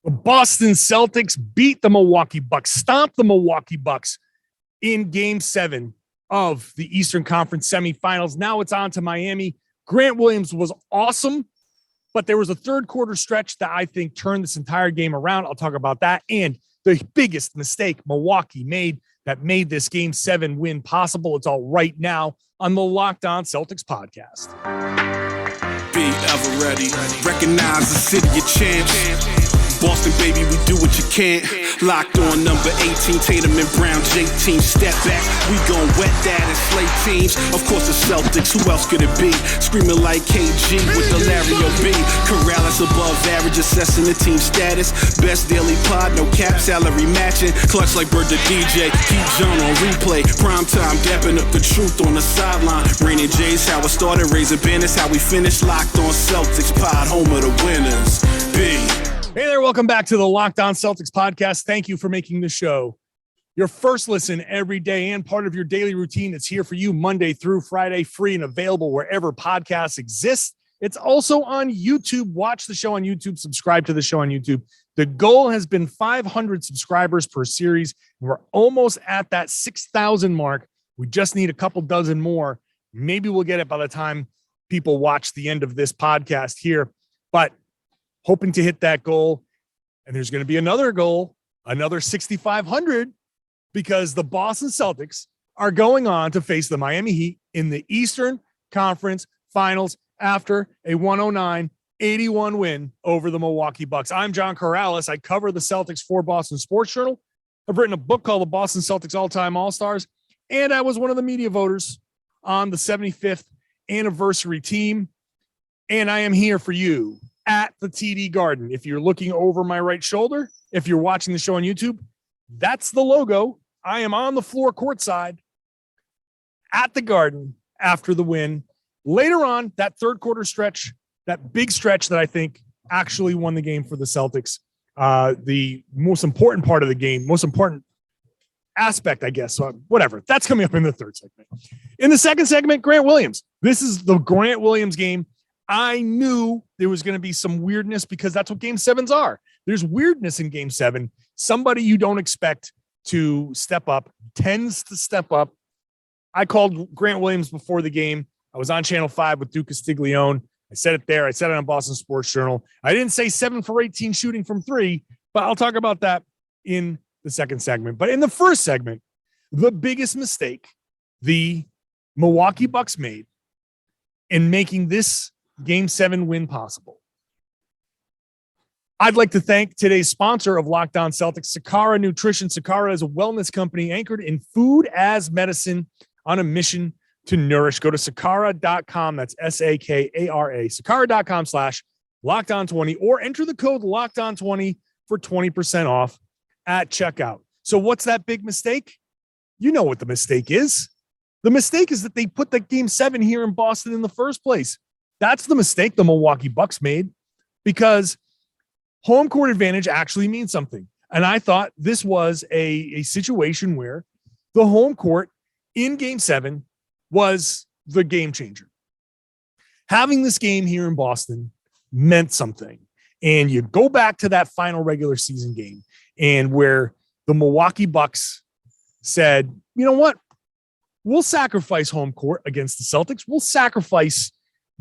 The Boston Celtics beat the Milwaukee Bucks, stomped the Milwaukee Bucks in Game 7 of the Eastern Conference semifinals. Now it's on to Miami. Grant Williams was awesome, but there was a third quarter stretch that I think turned this entire game around. I'll talk about that. And the biggest mistake Milwaukee made that made this Game 7 win possible. It's all right now on the Locked On Celtics podcast. Be ever ready. Recognize the city of champs. Boston, baby, we do what you can't. Locked on number 18, Tatum and Brown, J-team, step back. We gon' wet that and slay teams. Of course, the Celtics, who else could it be? Screaming like KG with the Larry O.B. Karalis above average, assessing the team status. Best daily pod, no cap, salary matching. Clutch like Bird the DJ, keep John on replay. Prime time, dapping up the truth on the sideline. Raining J's, how it started, raising banners, how we finished. Locked on Celtics pod, home of the winners. B. Hey there, welcome back to the Locked On Celtics podcast. Thank you for making the show your first listen every day and part of your daily routine. It's here for you Monday through Friday, free and available wherever podcasts exist. It's also on YouTube. Watch the show on YouTube. Subscribe to the show on YouTube. The goal has been 500 subscribers per series. We're almost at that 6,000 mark. We just need a couple dozen more. Maybe we'll get it by the time people watch the end of this podcast here. But hoping to hit that goal. And there's going to be another goal, another 6,500, because the Boston Celtics are going on to face the Miami Heat in the Eastern Conference Finals after a 109-81 win over the Milwaukee Bucks. I'm John Karalis. I cover the Celtics for Boston Sports Journal. I've written a book called The Boston Celtics All-Time All-Stars, and I was one of the media voters on the 75th anniversary team. And I am here for you at the TD Garden. If you're looking over my right shoulder, if you're watching the show on YouTube, that's the logo. I am on the floor courtside at the Garden after the win. Later on, that third quarter stretch, that big stretch that I think actually won the game for the Celtics. The most important part of the game, most important aspect, I guess. So whatever. That's coming up in the third segment. In the second segment, Grant Williams. This is the Grant Williams game. I knew there was going to be some weirdness because that's what Game 7s are. There's weirdness in Game 7. Somebody you don't expect to step up tends to step up. I called Grant Williams before the game. I was on Channel 5 with Duke Castiglione. I said it there. I said it on Boston Sports Journal. I didn't say 7 for 18 shooting from 3, but I'll talk about that in the second segment. But in the first segment, the biggest mistake the Milwaukee Bucks made in making this Game 7 win possible. I'd like to thank today's sponsor of Locked On Celtics, Sakara Nutrition. Sakara is a wellness company anchored in food as medicine on a mission to nourish. Go to sakara.com. That's S-A-K-A-R-A. Sakara.com/LockedOn20 or enter the code LockedOn20 for 20% off at checkout. So what's that big mistake? You know what the mistake is. The mistake is that they put the Game 7 here in Boston in the first place. That's the mistake the Milwaukee Bucks made, because home court advantage actually means something. And I thought this was a situation where the home court in Game 7 was the game changer. Having this game here in Boston meant something. And you go back to that final regular season game and where the Milwaukee Bucks said, you know what? We'll sacrifice home court against the Celtics. We'll sacrifice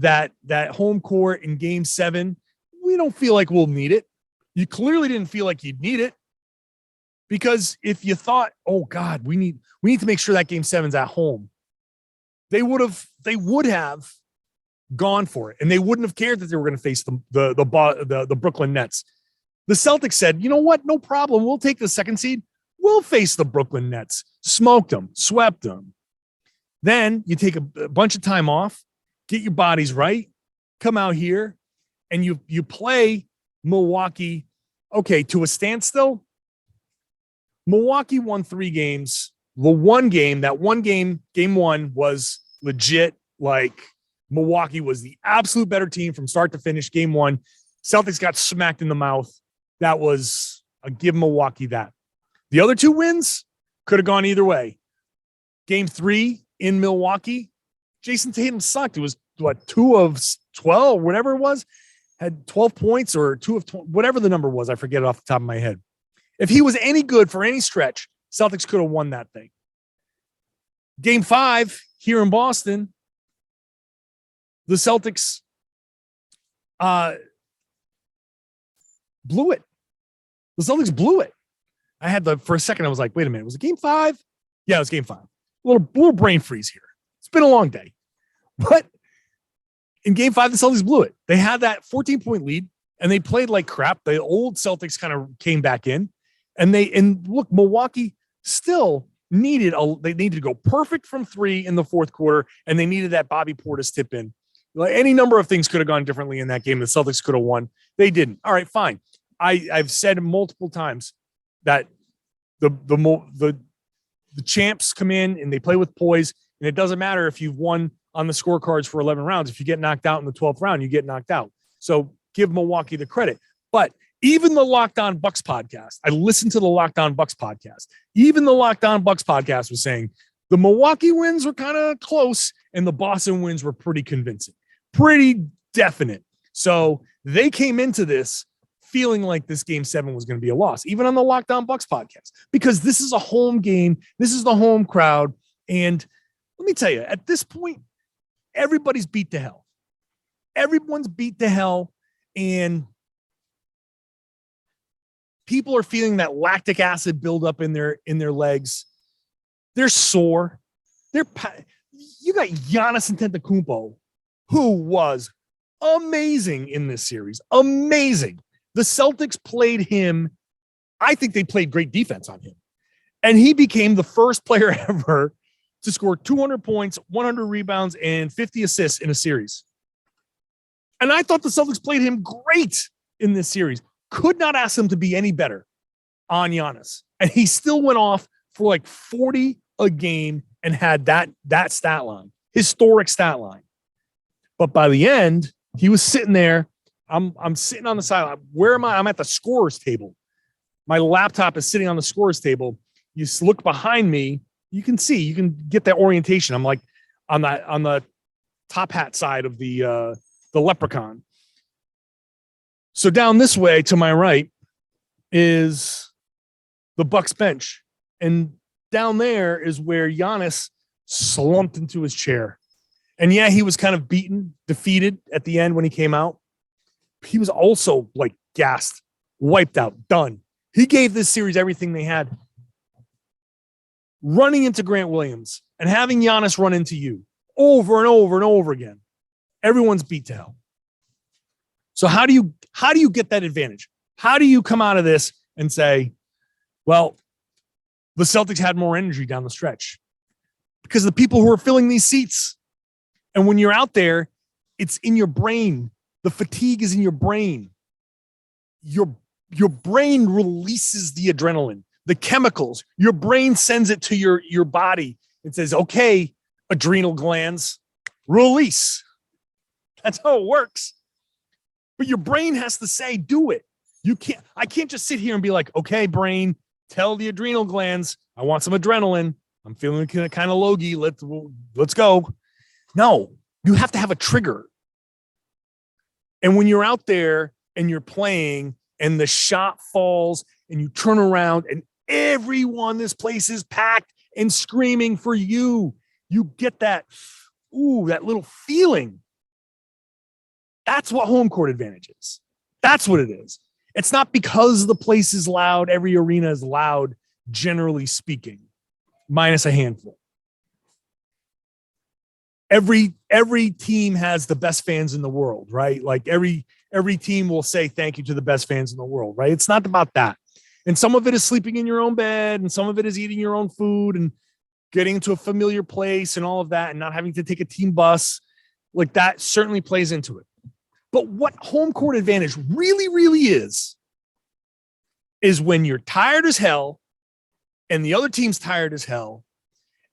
that home court in Game 7. We don't feel like we'll need it. You clearly didn't feel like you'd need it, because if you thought, oh God, we need to make sure that Game 7's at home, they would have gone for it, and they wouldn't have cared that they were going to face the Brooklyn Nets. The Celtics said, you know what? No problem. We'll take the second seed. We'll face the Brooklyn Nets. Smoked them, swept them. Then you take a bunch of time off, get your bodies right, come out here, and you play Milwaukee, okay, to a standstill. Milwaukee won 3 games. Game 1 was legit. Like, Milwaukee was the absolute better team from start to finish. Game 1, Celtics got smacked in the mouth. That was a give Milwaukee that. The other 2 wins could have gone either way. Game 3 in Milwaukee, Jayson Tatum sucked. It was 2 of 12, whatever it was. had 12 points or 2 of 20, whatever the number was. I forget it off the top of my head. If he was any good for any stretch, Celtics could have won that thing. Game 5 here in Boston, the Celtics blew it. The Celtics blew it. For a second, I was like, wait a minute, was it game 5? Yeah, it was game 5. A little brain freeze here. It's been a long day. But in game 5, the Celtics blew it. They had that 14-point lead, and they played like crap. The old Celtics kind of came back in. And look, Milwaukee still needed to go perfect from 3 in the fourth quarter, and they needed that Bobby Portis tip in. Like, any number of things could have gone differently in that game. The Celtics could have won. They didn't. All right, fine. I've said multiple times that the champs come in and they play with poise, and it doesn't matter if you've won on the scorecards for 11 rounds. If you get knocked out in the 12th round, you get knocked out. So give Milwaukee the credit. But even the Locked On Bucks podcast, I listened to the Locked On Bucks podcast. Even the Locked On Bucks podcast was saying the Milwaukee wins were kind of close and the Boston wins were pretty convincing, pretty definite. So they came into this feeling like this game 7 was going to be a loss, even on the Locked On Bucks podcast, because this is a home game. This is the home crowd. And let me tell you, at this point, everybody's beat to hell. Everyone's beat to hell. And people are feeling that lactic acid buildup in their legs. They're sore. You got Giannis Antetokounmpo, who was amazing in this series. Amazing. The Celtics played him. I think they played great defense on him. And he became the first player ever to score 200 points, 100 rebounds, and 50 assists in a series. And I thought the Celtics played him great in this series. Could not ask him to be any better on Giannis. And he still went off for like 40 a game and had that stat line, historic stat line. But by the end, he was sitting there. I'm sitting on the sideline. Where am I? I'm at the scorer's table. My laptop is sitting on the scorer's table. You look behind me. You can get that orientation. I'm like on the top hat side of the leprechaun. So down this way to my right is the Bucks bench. And down there is where Giannis slumped into his chair. And yeah, he was kind of beaten, defeated at the end when he came out. He was also like gassed, wiped out, done. He gave this series everything they had. Running into Grant Williams and having Giannis run into you over and over and over again. Everyone's beat to hell. So how do you get that advantage? How do you come out of this and say, well, the Celtics had more energy down the stretch? Because the people who are filling these seats. And when you're out there, it's in your brain. The fatigue is in your brain. Your brain releases the adrenaline, the chemicals. Your brain sends it to your body and says, okay, adrenal glands, release. That's how it works. But your brain has to say, do it. I can't just sit here and be like, okay, brain, tell the adrenal glands, I want some adrenaline. I'm feeling kind of logy. Let's go. No, you have to have a trigger. And when you're out there and you're playing and the shot falls and you turn around and this place is packed and screaming for you, you get that little feeling. That's what home court advantage is. That's what it is. It's not because the place is loud. Every arena is loud, generally speaking, minus a handful. Every team has the best fans in the world, right? Like every team will say thank you to the best fans in the world, right? It's not about that. And some of it is sleeping in your own bed, and some of it is eating your own food and getting into a familiar place and all of that, and not having to take a team bus. Like that certainly plays into it. But what home court advantage really, really is when you're tired as hell and the other team's tired as hell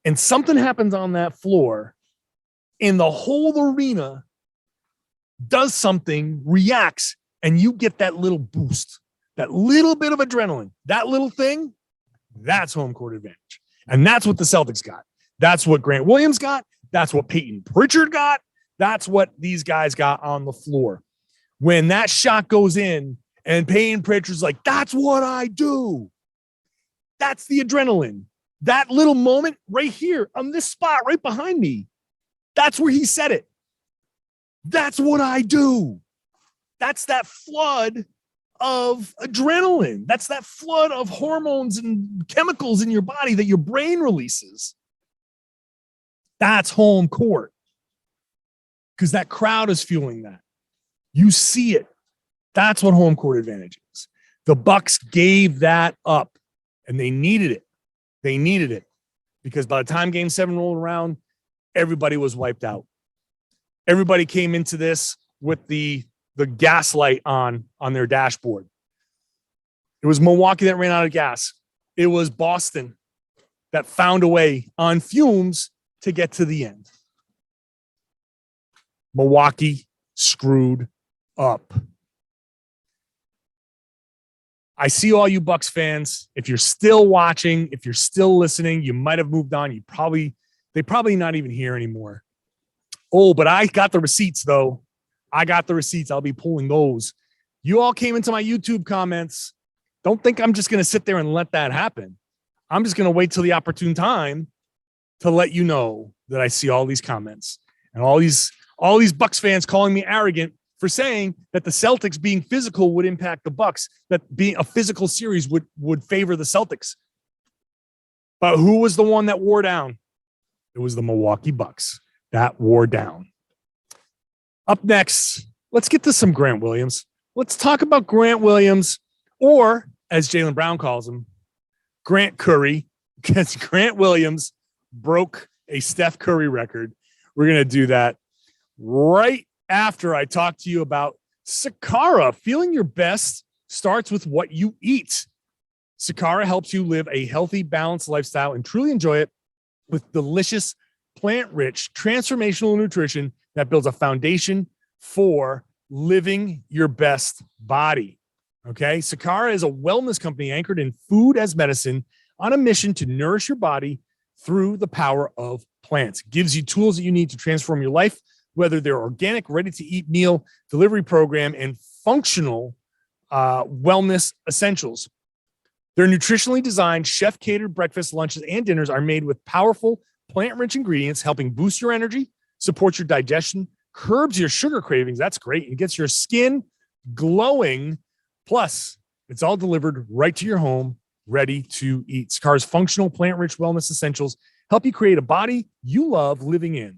and something happens on that floor and the whole arena does something, reacts, and you get that little boost, that little bit of adrenaline, that little thing, that's home court advantage. And that's what the Celtics got. That's what Grant Williams got. That's what Peyton Pritchard got. That's what these guys got on the floor. when that shot goes in and Payton Pritchard's like, that's what I do. That's the adrenaline. That little moment right here on this spot right behind me. That's where he said it. That's what I do. That's that flood of adrenaline. That's that flood of hormones and chemicals in your body that your brain releases. That's home court. Because that crowd is fueling that. You see it. That's what home court advantage is. The Bucks gave that up, and they needed it. They needed it because by the time Game 7 rolled around, everybody was wiped out. Everybody came into this with the gaslight on their dashboard. It was Milwaukee that ran out of gas. It was Boston that found a way on fumes to get to the end. Milwaukee screwed up. I see all you Bucks fans. If you're still watching, if you're still listening, you might have moved on. They probably not even here anymore. Oh, but I got the receipts though. I got the receipts. I'll be pulling those. You all came into my YouTube comments. Don't think I'm just going to sit there and let that happen. I'm just going to wait till the opportune time to let you know that I see all these comments and all these Bucks fans calling me arrogant for saying that the Celtics being physical would impact the Bucks, that being a physical series would favor the Celtics. But who was the one that wore down? It was the Milwaukee Bucks that wore down. Up next, let's get to some Grant Williams. Let's talk about Grant Williams, or as Jaylen Brown calls him, Grant Curry, because Grant Williams broke a Steph Curry record. We're going to do that right after I talk to you about Sakara. Feeling your best starts with what you eat. Sakara helps you live a healthy, balanced lifestyle and truly enjoy it with delicious, plant-rich, transformational nutrition that builds a foundation for living your best body. Okay? Sakara is a wellness company anchored in food as medicine on a mission to nourish your body through the power of plants. It gives you tools that you need to transform your life, whether they're organic, ready-to-eat meal, delivery program, and functional wellness essentials. Their nutritionally designed, chef-catered breakfast, lunches, and dinners are made with powerful, plant-rich ingredients, helping boost your energy, support your digestion, curbs your sugar cravings. That's great. And gets your skin glowing. Plus, it's all delivered right to your home, ready to eat. Sakara's functional, plant-rich wellness essentials help you create a body you love living in.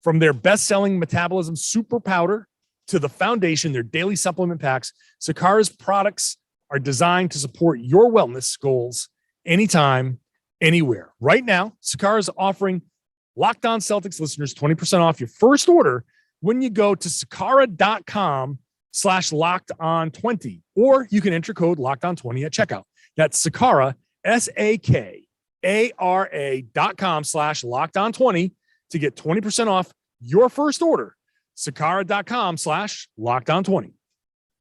From their best-selling metabolism super powder to the foundation, their daily supplement packs, Sakara's products are designed to support your wellness goals anytime, anywhere. Right now, Sakara is offering Locked On Celtics listeners 20% off your first order when you go to sakara.com/lockedon20, or you can enter code LOCKEDON20 at checkout. That's Sakara, SAKARA.com/lockedon20 to get 20% off your first order. Sakara.com/lockedon20.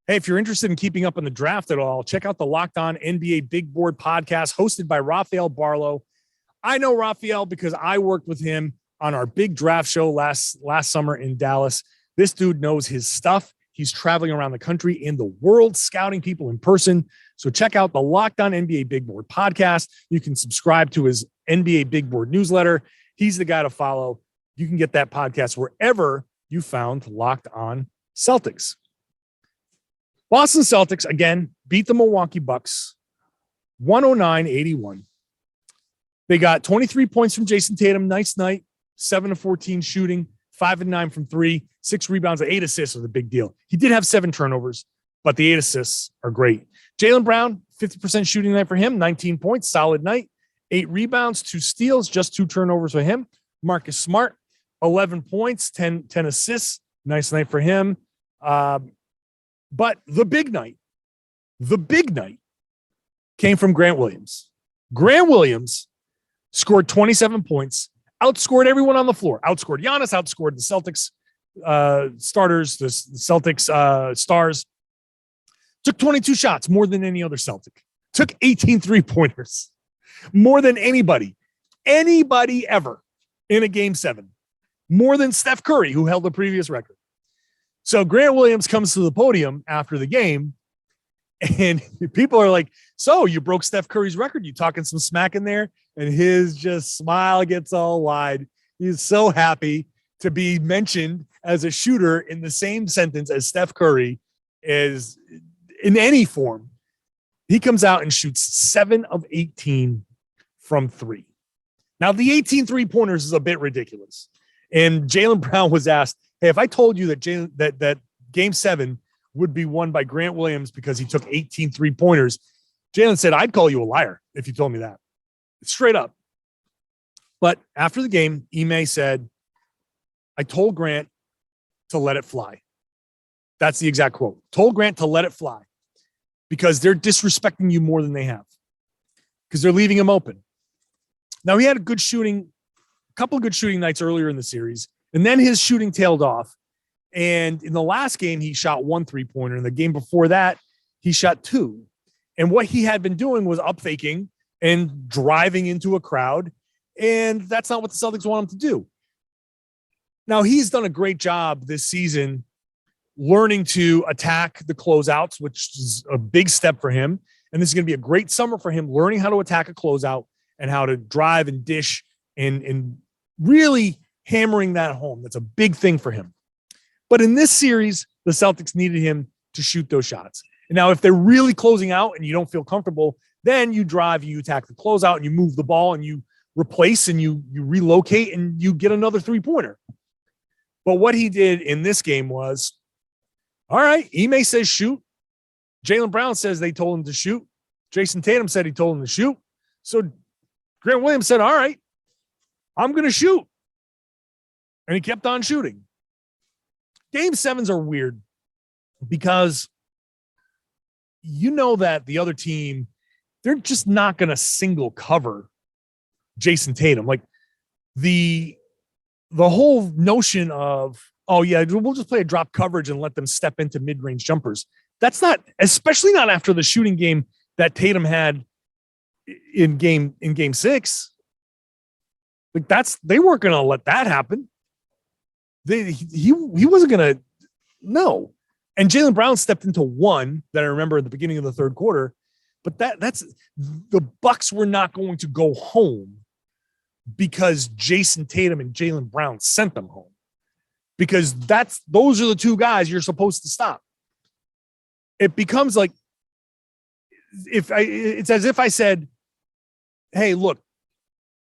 Hey, if you're interested in keeping up on the draft at all, check out the Locked On NBA Big Board podcast hosted by Rafael Barlow. I know Rafael because I worked with him on our big draft show last summer in Dallas. This dude knows his stuff. He's traveling around the country and the world scouting people in person. So check out the Locked On NBA Big Board podcast. You can subscribe to his NBA Big Board newsletter. He's the guy to follow. You can get that podcast wherever you found Locked On Celtics. Boston Celtics, again, beat the Milwaukee Bucks 109-81. They got 23 points from Jayson Tatum. Nice night. 7 of 14 shooting, 5 of 9 from 3, 6 rebounds, 8 assists was a big deal. He did have 7 turnovers, but the 8 assists are great. Jaylen Brown, 50% shooting night for him, 19 points, solid night, 8 rebounds, 2 steals, just 2 turnovers for him. Marcus Smart, 11 points, 10 assists, nice night for him. But the big night came from Grant Williams. Grant Williams scored 27 points, outscored everyone on the floor, outscored Giannis, outscored the Celtics starters, the Celtics stars. Took 22 shots, more than any other Celtic. Took 18 three-pointers, more than anybody ever in a Game 7. More than Steph Curry, who held the previous record. So Grant Williams comes to the podium after the game, and people are like, so you broke Steph Curry's record. You talking some smack in there? And his just smile gets all wide. He's so happy to be mentioned as a shooter in the same sentence as Steph Curry is in any form. He comes out and shoots 7 of 18 from 3. Now, the 18 3-pointers is a bit ridiculous. And Jaylen Brown was asked, hey, if I told you that that game 7 would be won by Grant Williams because he took 18 3-pointers, Jaylen said, I'd call you a liar if you told me that. Straight up. But after the game, Ime said, I told Grant to let it fly. That's the exact quote. Told Grant to let it fly because they're disrespecting you more than they have because they're leaving him open. Now, he had a couple of good shooting nights earlier in the series, and then his shooting tailed off. And in the last game, he shot 1 3-pointer. In the game before that, he shot 2. And what he had been doing was up faking and driving into a crowd. And that's not what the Celtics want him to do. Now, he's done a great job this season learning to attack the closeouts, which is a big step for him. And this is going to be a great summer for him, learning how to attack a closeout and how to drive and dish and really hammering that home. That's a big thing for him. But in this series, the Celtics needed him to shoot those shots. And now, if they're really closing out and you don't feel comfortable, then you drive, you attack the closeout, and you move the ball, and you replace, and you relocate, and you get another 3-pointer. But what he did in this game was, all right, Ime says shoot. Jaylen Brown says they told him to shoot. Jayson Tatum said he told him to shoot. So Grant Williams said, all right, I'm going to shoot. And he kept on shooting. Game 7s are weird because you know that the other team, they're just not going to single cover Jayson Tatum. Like the whole notion of, oh yeah, we'll just play a drop coverage and let them step into mid-range jumpers. That's not, especially not after the shooting game that Tatum had in game 6. Like they weren't going to let that happen. He wasn't going to, no. And Jaylen Brown stepped into one that I remember at the beginning of the third quarter, but that's the Bucks were not going to go home because Jayson Tatum and Jaylen Brown sent them home, because those are the two guys you're supposed to stop. It becomes like it's as if I said, hey, look,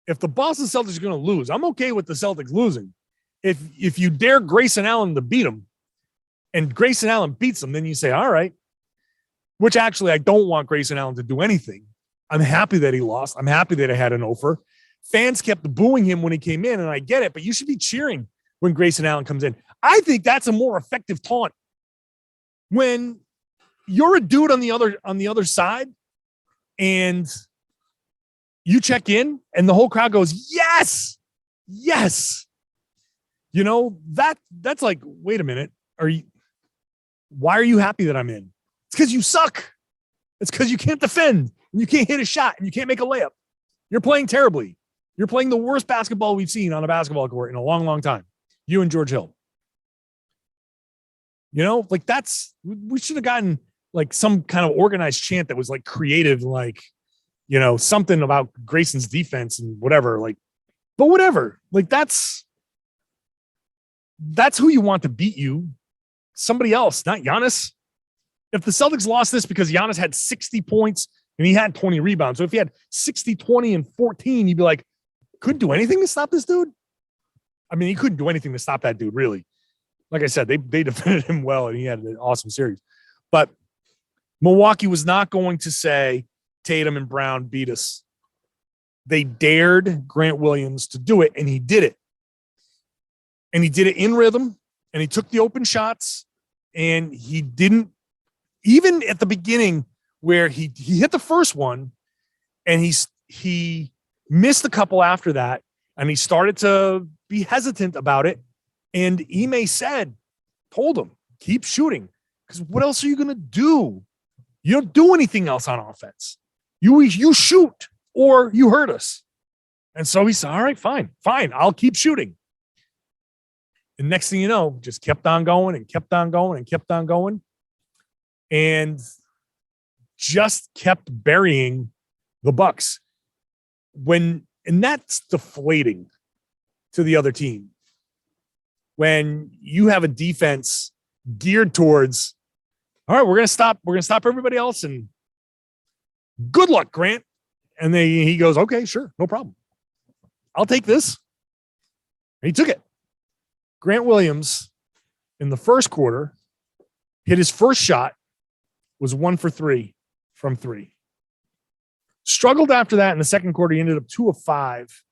if the Boston Celtics are going to lose, I'm okay with the Celtics losing. If you dare Grayson Allen to beat them and Grayson Allen beats them, then you say, all right, which actually I don't want Grayson Allen to do anything. I'm happy that he lost. I'm happy that I had an offer. Fans kept booing him when he came in, and I get it, but you should be cheering when Grayson Allen comes in. I think that's a more effective taunt. When you're a dude on the other side and you check in and the whole crowd goes, yes, yes. You know, that's like, wait a minute. Why are you happy that I'm in? It's because you suck. It's because you can't defend and you can't hit a shot and you can't make a layup. You're playing terribly. You're playing the worst basketball we've seen on a basketball court in a long, long time. You and George Hill. You know, like we should have gotten like some kind of organized chant that was like creative, like, you know, something about Grayson's defense and whatever, like, but whatever, like that's who you want to beat you. Somebody else, not Giannis. If the Celtics lost this because Giannis had 60 points and he had 20 rebounds. So if he had 60, 20, and 14, you'd be like, couldn't do anything to stop this dude. I mean, he couldn't do anything to stop that dude, really. Like I said, they defended him well and he had an awesome series. But Milwaukee was not going to say Tatum and Brown beat us. They dared Grant Williams to do it, and he did it. And he did it in rhythm, and he took the open shots, and he didn't, even at the beginning where he hit the first one, and he missed a couple after that, and he started to be hesitant about it. And Ime told him, keep shooting, because what else are you going to do? You don't do anything else on offense. You shoot or you hurt us. And so he said, all right, fine, I'll keep shooting. And next thing you know, just kept on going and kept on going and kept on going. And just kept burying the Bucks. And that's deflating to the other team. When you have a defense geared towards, all right, we're gonna stop everybody else, and good luck, Grant. And he goes, okay, sure, no problem. I'll take this. And he took it. Grant Williams in the first quarter hit his first shot, was 1 for 3 from 3. Struggled after that in the second quarter. He ended up 2 of 5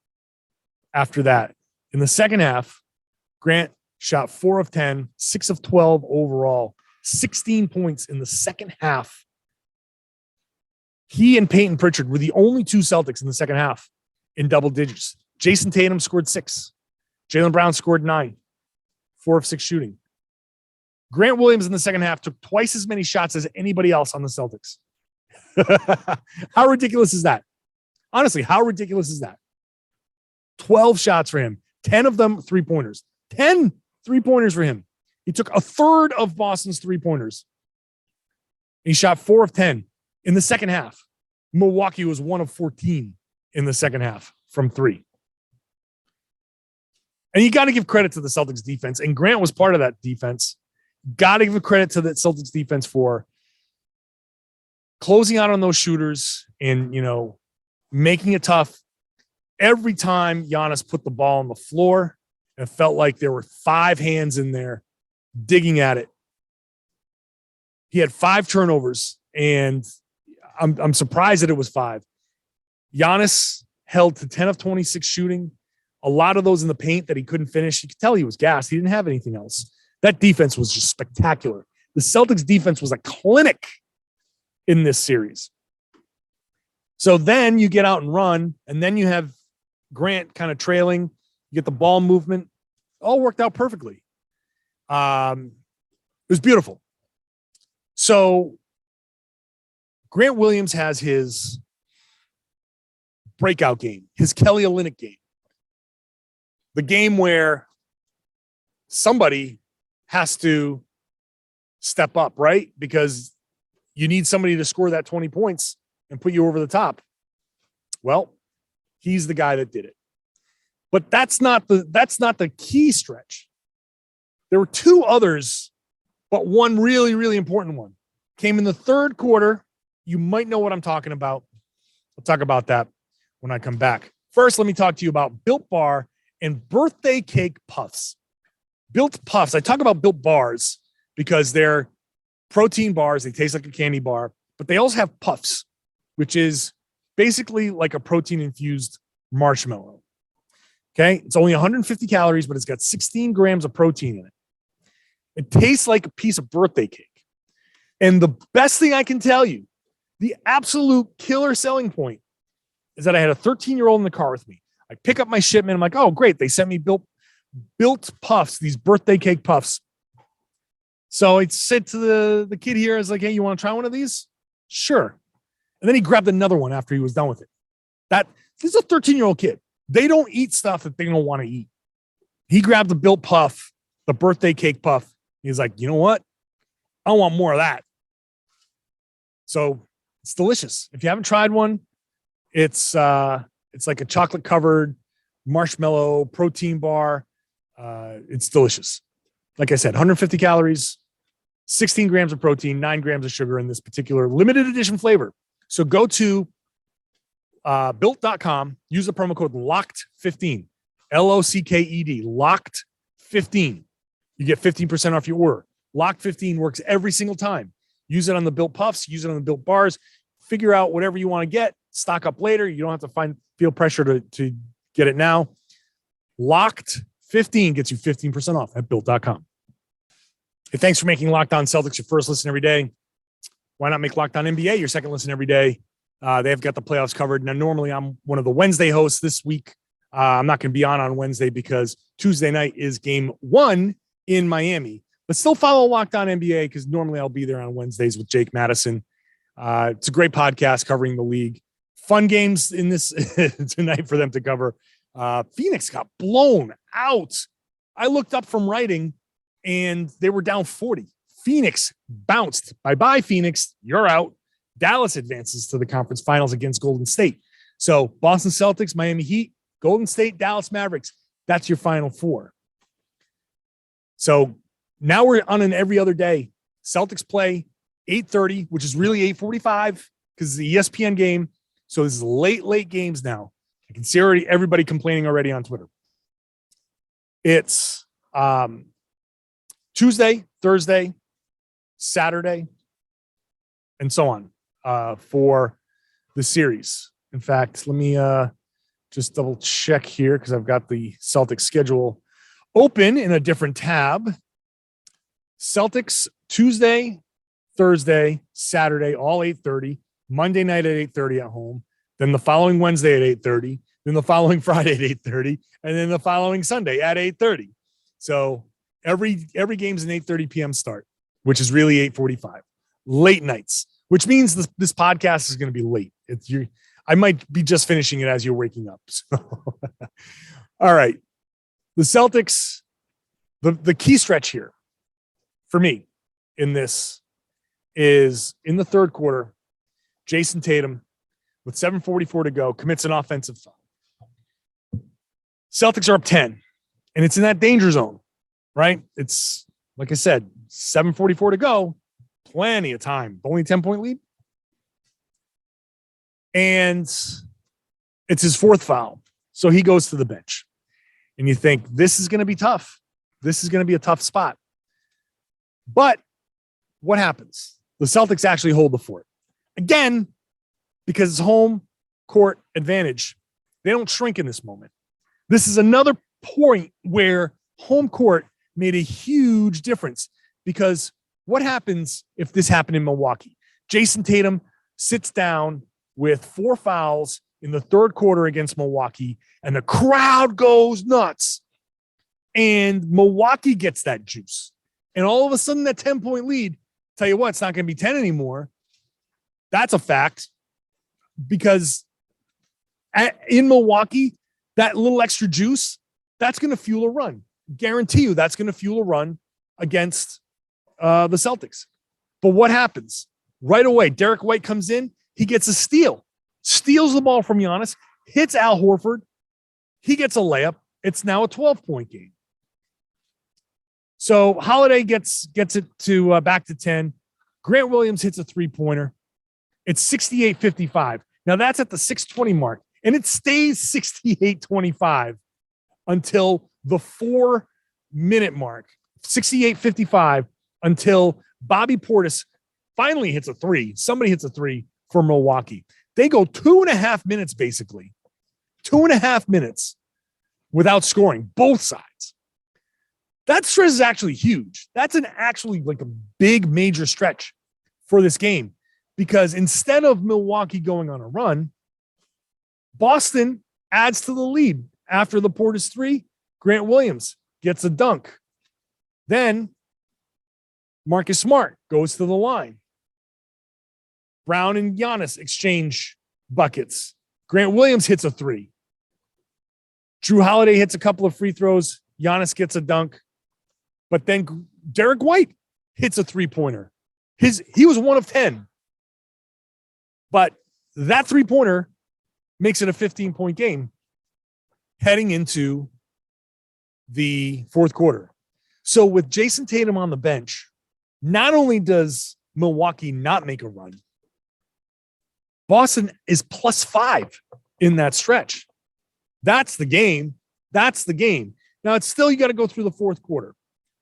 after that. In the second half, Grant shot 4 of 10, 6 of 12 overall, 16 points in the second half. He and Peyton Pritchard were the only two Celtics in the second half in double digits. Jayson Tatum scored 6. Jaylen Brown scored 9, 4 of 6 shooting. Grant Williams in the second half took twice as many shots as anybody else on the Celtics. How ridiculous is that? Honestly, how ridiculous is that? 12 shots for him, 10 of them three-pointers. 10 three-pointers for him. He took a third of Boston's three-pointers. He shot 4 of 10 in the second half. Milwaukee was 1 of 14 in the second half from 3. And you got to give credit to the Celtics defense, and Grant was part of that defense. Got to give credit to the Celtics defense for closing out on those shooters and, making it tough. Every time Giannis put the ball on the floor, it felt like there were 5 hands in there digging at it. He had 5 turnovers, and I'm surprised that it was 5. Giannis held to 10 of 26 shooting. A lot of those in the paint that he couldn't finish. You could tell he was gassed. He didn't have anything else. That defense was just spectacular. The Celtics defense was a clinic in this series. So then you get out and run, and then you have Grant kind of trailing. You get the ball movement. All worked out perfectly. It was beautiful. So Grant Williams has his breakout game, his Kelly Olynyk game. The game where somebody has to step up, right? Because you need somebody to score that 20 points and put you over the top. Well, he's the guy that did it. But that's not the key stretch. There were 2 others, but one really, really important one came in the third quarter. You might know what I'm talking about. I'll talk about that when I come back. First, let me talk to you about Built Bar and birthday cake puffs. Built Puffs. I talk about Built Bars because they're protein bars. They taste like a candy bar, but they also have puffs, which is basically like a protein-infused marshmallow. Okay? It's only 150 calories, but it's got 16 grams of protein in it. It tastes like a piece of birthday cake. And the best thing I can tell you, the absolute killer selling point, is that I had a 13-year-old in the car with me. I pick up my shipment. I'm like, oh, great. They sent me Built Puffs, these birthday cake puffs. So I said to the kid here, I was like, hey, you want to try one of these? Sure. And then he grabbed another one after he was done with it. This is a 13-year-old kid. They don't eat stuff that they don't want to eat. He grabbed the Built Puff, the birthday cake puff. He's like, you know what? I want more of that. So it's delicious. If you haven't tried one, it's like a chocolate covered marshmallow protein bar. It's delicious. Like I said, 150 calories, 16 grams of protein, 9 grams of sugar in this particular limited edition flavor. So go to built.com, use the promo code LOCKED15, LOCKED, LOCKED15. You get 15% off your order. Locked15 works every single time. Use it on the Built Puffs, use it on the Built Bars. Figure out whatever you want to get, stock up later. You don't have to feel pressure to get it now. Locked15 gets you 15% off at built.com. Hey, thanks for making Locked On Celtics your first listen every day. Why not make Locked On NBA your second listen every day? They've got the playoffs covered. Now, normally I'm one of the Wednesday hosts this week. I'm not going to be on Wednesday because Tuesday night is game 1 in Miami. But still follow Locked On NBA because normally I'll be there on Wednesdays with Jake Madison. It's a great podcast covering the league. Fun games in this tonight for them to cover. Phoenix got blown out I looked up from writing and they were down 40. Phoenix bounced. Bye-bye, Phoenix. You're out. Dallas advances to the conference finals against Golden State. So Boston Celtics, Miami Heat, Golden State, Dallas Mavericks. That's your final four. So now we're on an every other day. Celtics play 8:30, which is really 8:45 because it's the ESPN game. So this is late games now. I can see already everybody complaining already on Twitter. It's Tuesday, Thursday, Saturday, and so on for the series. In fact, let me just double check here because I've got the Celtics schedule open in a different tab. Celtics Tuesday, Thursday, Saturday, all 8:30. Monday night at 8:30 at home. Then the following Wednesday at 8:30. Then the following Friday at 8:30. And then the following Sunday at 8:30. So every game's an 8:30 p.m. start, which is really 8:45. Late nights, which means this podcast is going to be late. I might be just finishing it as you're waking up. So. All right. The Celtics, the key stretch here for me in this is in the third quarter, Jayson Tatum with 7:44 to go commits an offensive foul. Celtics are up 10, and it's in that danger zone, right? It's, like I said, 7:44 to go, plenty of time, only 10-point lead. And it's his fourth foul. So he goes to the bench. And you think, this is going to be tough. This is going to be a tough spot. But what happens? The Celtics actually hold the fort. Again, because it's home court advantage. They don't shrink in this moment. This is another point where home court made a huge difference, because what happens if this happened in Milwaukee? Jayson Tatum sits down with 4 fouls in the third quarter against Milwaukee, and the crowd goes nuts. And Milwaukee gets that juice. And all of a sudden, that 10-point lead, tell you what, it's not going to be 10 anymore. That's a fact. Because in Milwaukee, that little extra juice, that's going to fuel a run. Guarantee you that's going to fuel a run against the Celtics. But what happens? Right away, Derek White comes in. He gets a steal. Steals the ball from Giannis. Hits Al Horford. He gets a layup. It's now a 12-point game. So Holiday gets it to back to 10. Grant Williams hits a three-pointer. It's 68-55. Now that's at the 6:20 mark, and it stays 68-25 until the 4-minute mark. 68-55 until Bobby Portis finally hits a three. Somebody hits a three for Milwaukee. They go 2.5 minutes, basically. 2.5 minutes without scoring, both sides. That stretch is actually huge. That's actually like a big major stretch for this game, because instead of Milwaukee going on a run, Boston adds to the lead. After the Portis three, Grant Williams gets a dunk. Then Marcus Smart goes to the line. Brown and Giannis exchange buckets. Grant Williams hits a three. Drew Holiday hits a couple of free throws. Giannis gets a dunk. But then Derek White hits a three-pointer. He was 1 of 10. But that three-pointer makes it a 15-point game heading into the fourth quarter. So with Jayson Tatum on the bench, not only does Milwaukee not make a run, Boston is +5 in that stretch. That's the game. That's the game. Now, it's still, you got to go through the fourth quarter,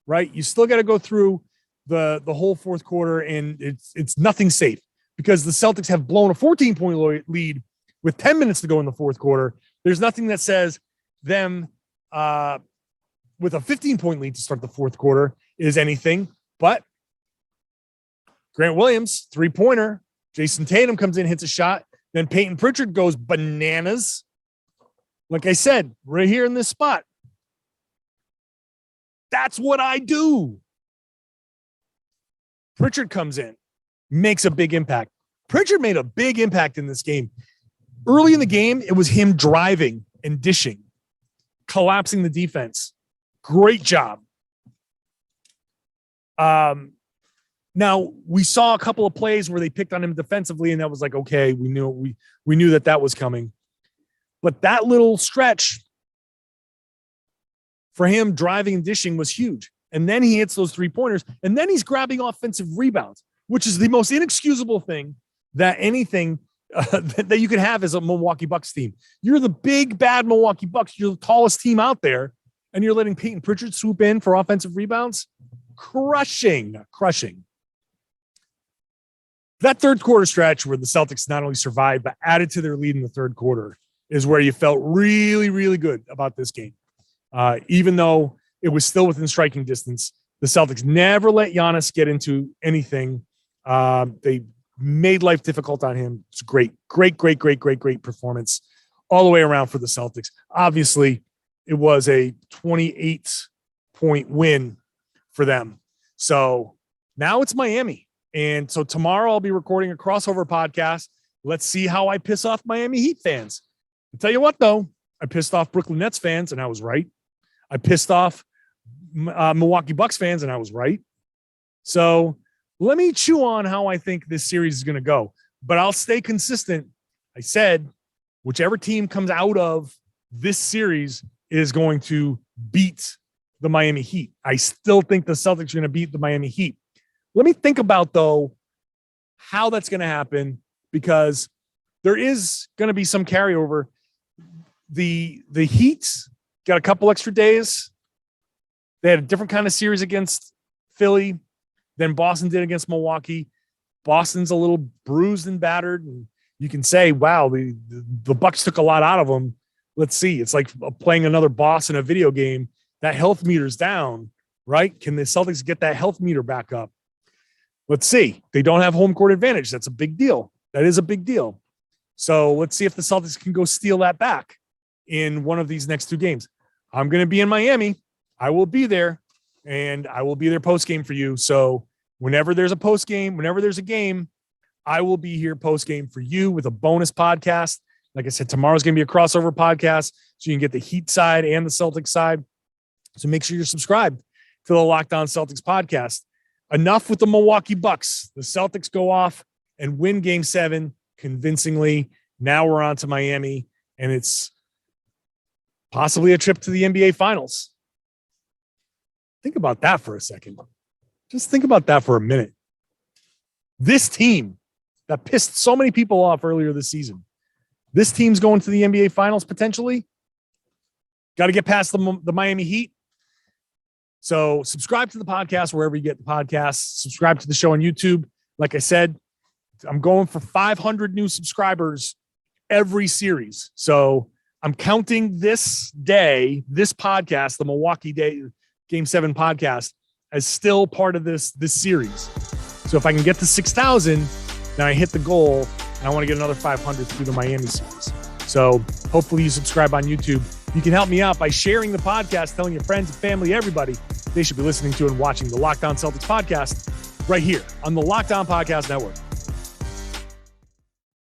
right? You still got to go through the whole fourth quarter, and it's nothing safe, because the Celtics have blown a 14-point lead with 10 minutes to go in the fourth quarter. There's nothing that says them with a 15-point lead to start the fourth quarter is anything. But Grant Williams, three-pointer. Jayson Tatum comes in, hits a shot. Then Peyton Pritchard goes bananas. Like I said, right here in this spot. That's what I do. Pritchard comes in, makes a big impact. Pritchard made a big impact in this game. Early in the game, it was him driving and dishing, collapsing the defense. Great job. Now we saw a couple of plays where they picked on him defensively, and that was like, okay, we knew that was coming. But that little stretch for him driving and dishing was huge. And then he hits those 3-pointers, and then he's grabbing offensive rebounds, which is the most inexcusable thing that that you could have as a Milwaukee Bucks team. You're the big, bad Milwaukee Bucks. You're the tallest team out there, and you're letting Peyton Pritchard swoop in for offensive rebounds. Crushing. That third quarter stretch where the Celtics not only survived, but added to their lead in the third quarter is where you felt really, really good about this game. Even though it was still within striking distance, the Celtics never let Giannis get into anything. They made life difficult on him. It's great performance all the way around for the Celtics. Obviously, it was a 28-point win for them. So now it's Miami. And so tomorrow I'll be recording a crossover podcast. Let's see how I piss off Miami Heat fans. I'll tell you what, though, I pissed off Brooklyn Nets fans, and I was right. I pissed off Milwaukee Bucks fans, and I was right. So let me chew on how I think this series is going to go. But I'll stay consistent. I said whichever team comes out of this series is going to beat the Miami Heat. I still think the Celtics are going to beat the Miami Heat. Let me think about, though, how that's going to happen, because there is going to be some carryover. The Heat got a couple extra days. They had a different kind of series against Philly than Boston did against Milwaukee. Boston's a little bruised and battered, and you can say, wow, the Bucks took a lot out of them. Let's see. It's like playing another boss in a video game. That health meter's down, right? Can the Celtics get that health meter back up? Let's see. They don't have home court advantage. That's a big deal. That is a big deal. So let's see if the Celtics can go steal that back in one of these next two games. I'm going to be in Miami. I will be there, and I will be there post-game for you. So whenever there's a post-game, whenever there's a game, I will be here post-game for you with a bonus podcast. Like I said, tomorrow's going to be a crossover podcast, so you can get the Heat side and the Celtics side. So make sure you're subscribed to the Locked On Celtics podcast. Enough with the Milwaukee Bucks. The Celtics go off and win Game 7 convincingly. Now we're on to Miami, and it's possibly a trip to the NBA Finals. Think about that for a second. Just think about that for a minute. This team that pissed so many people off earlier this season, this team's going to the NBA Finals potentially. Got to get past the Miami Heat. So subscribe to the podcast wherever you get the podcasts. Subscribe to the show on YouTube. Like I said, I'm going for 500 new subscribers every series. So I'm counting this day, this podcast, the Milwaukee Game 7 podcast, as still part of this series. So if I can get to 6,000, then I hit the goal, and I want to get another 500 through the Miami series. So hopefully you subscribe on YouTube. You can help me out by sharing the podcast, telling your friends and family, everybody, they should be listening to and watching the Locked On Celtics podcast right here on the Locked On Podcast Network.